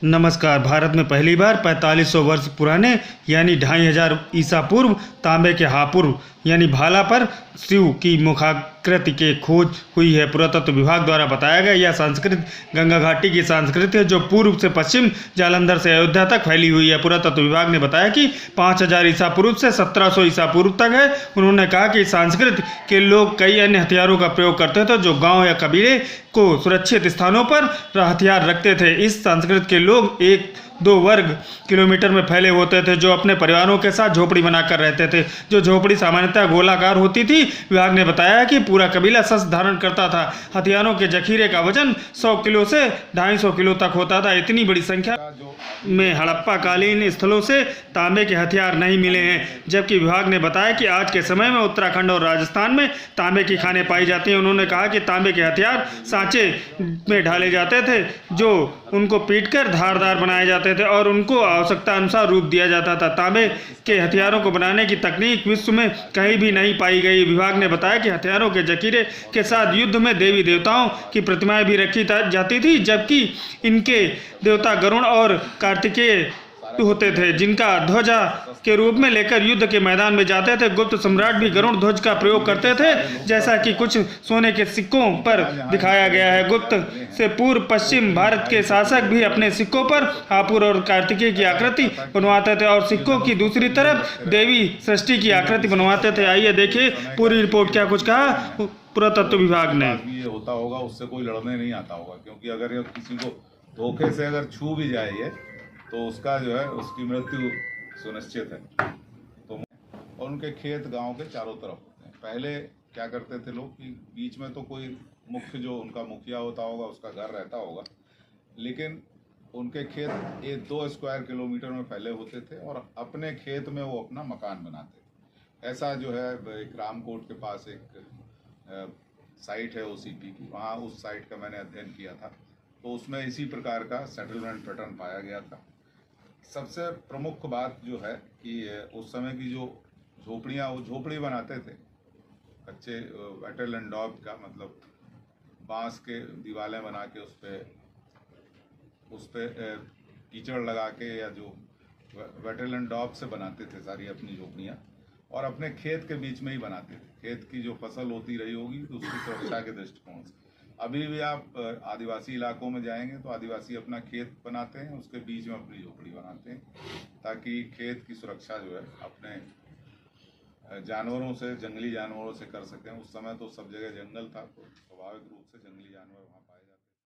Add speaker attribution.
Speaker 1: नमस्कार। भारत में पहली बार 4500 वर्ष पुराने यानी 2500 ईसा पूर्व तांबे के हापुड़ यानी भाला पर शिव की मुखाकृति की खोज हुई है। पुरातत्व विभाग द्वारा बताया गया यह संस्कृति गंगा घाटी की संस्कृति है जो पूर्व से पश्चिम जालंधर से अयोध्या तक फैली हुई है। पुरातत्व विभाग ने बताया कि 5000 ईसा पूर्व से 1700 ईसा पूर्व तक है। उन्होंने कहा कि संस्कृति के लोग कई अन्य हथियारों का प्रयोग करते थे जो गांव या कबीले को सुरक्षित स्थानों पर हथियार रखते थे। इस संस्कृति के लोग 1-2 वर्ग किलोमीटर में फैले होते थे जो अपने परिवारों के साथ झोपड़ी बनाकर रहते थे। जो झोपड़ी सामान्यतः गोलाकार होती थी। विभाग ने बताया कि पूरा कबीला शस्त्र धारण करता था। हथियारों के जखीरे का वजन 100 किलो से 250 किलो तक होता था। इतनी बड़ी संख्या में हड़प्पा कालीन स्थलों से तांबे के हथियार नहीं मिले हैं। जबकि विभाग ने बताया कि आज के समय में उत्तराखंड और राजस्थान में तांबे की खानें पाई जाती हैं। उन्होंने कहा कि तांबे के हथियार सांचे में ढाले जाते थे जो उनको पीटकर धारदार बनाए जाते थे और उनको आवश्यकता अनुसार रूप दिया जाता था। तांबे के हथियारों को बनाने की तकनीक विश्व में कहीं भी नहीं पाई गई। विभाग ने बताया कि हथियारों के जखीरे के साथ युद्ध में देवी देवताओं की प्रतिमाएं भी रखी जाती थी, जबकि इनके देवता गरुण और कार्तिकेय होते थे जिनका ध्वजा के रूप में लेकर युद्ध के मैदान में जाते थे। गुप्त सम्राट भी गरुड़ ध्वज का प्रयोग करते थे, जैसा कि कुछ सोने के सिक्कों पर दिखाया गया है। गुप्त से पूर्व पश्चिम भारत के शासक भी अपने सिक्कों पर हापुड़ और कार्तिकेय की आकृति बनवाते थे और सिक्कों की दूसरी तरफ देवी सृष्टि की आकृति बनवाते थे। आइए देखिए पूरी रिपोर्ट क्या कुछ कहा पुरातत्व विभाग ने।
Speaker 2: ये होता होगा, उससे कोई लड़ने नहीं आता होगा, क्योंकि अगर ये किसी को धोखे से अगर छू भी जाए ये तो उसका जो है उसकी मृत्यु सुनिश्चित है। तो और उनके खेत गांव के चारों तरफ होते हैं। पहले क्या करते थे लोग कि बीच में तो कोई मुख्य जो उनका मुखिया होता होगा उसका घर रहता होगा, लेकिन उनके खेत 1-2 स्क्वायर किलोमीटर में फैले होते थे और अपने खेत में वो अपना मकान बनाते थे। ऐसा जो है एक रामकोट के पास एक साइट है ओसीपी की, वहाँ उस साइट का मैंने अध्ययन किया था, तो उसमें इसी प्रकार का सेटलमेंट पैटर्न पाया गया था। सबसे प्रमुख बात जो है कि उस समय की जो झोपड़ियाँ, वो झोपड़ी बनाते थे कच्चे वेटल एंड डॉब का, मतलब बांस के दीवारें बना के उस पे कीचड़ लगा के, या जो वेटल एंड डॉब से बनाते थे सारी अपनी झोपड़ियाँ, और अपने खेत के बीच में ही बनाते थे। खेत की जो फसल होती रही होगी तो उसकी सुरक्षा के दृष्टिकोण से अभी भी आप आदिवासी इलाकों में जाएंगे तो आदिवासी अपना खेत बनाते हैं, उसके बीच में अपनी झोपड़ी बनाते हैं ताकि खेत की सुरक्षा जो है अपने जानवरों से, जंगली जानवरों से कर सकें। उस समय तो सब जगह जंगल था, तो स्वाभाविक रूप से जंगली जानवर वहाँ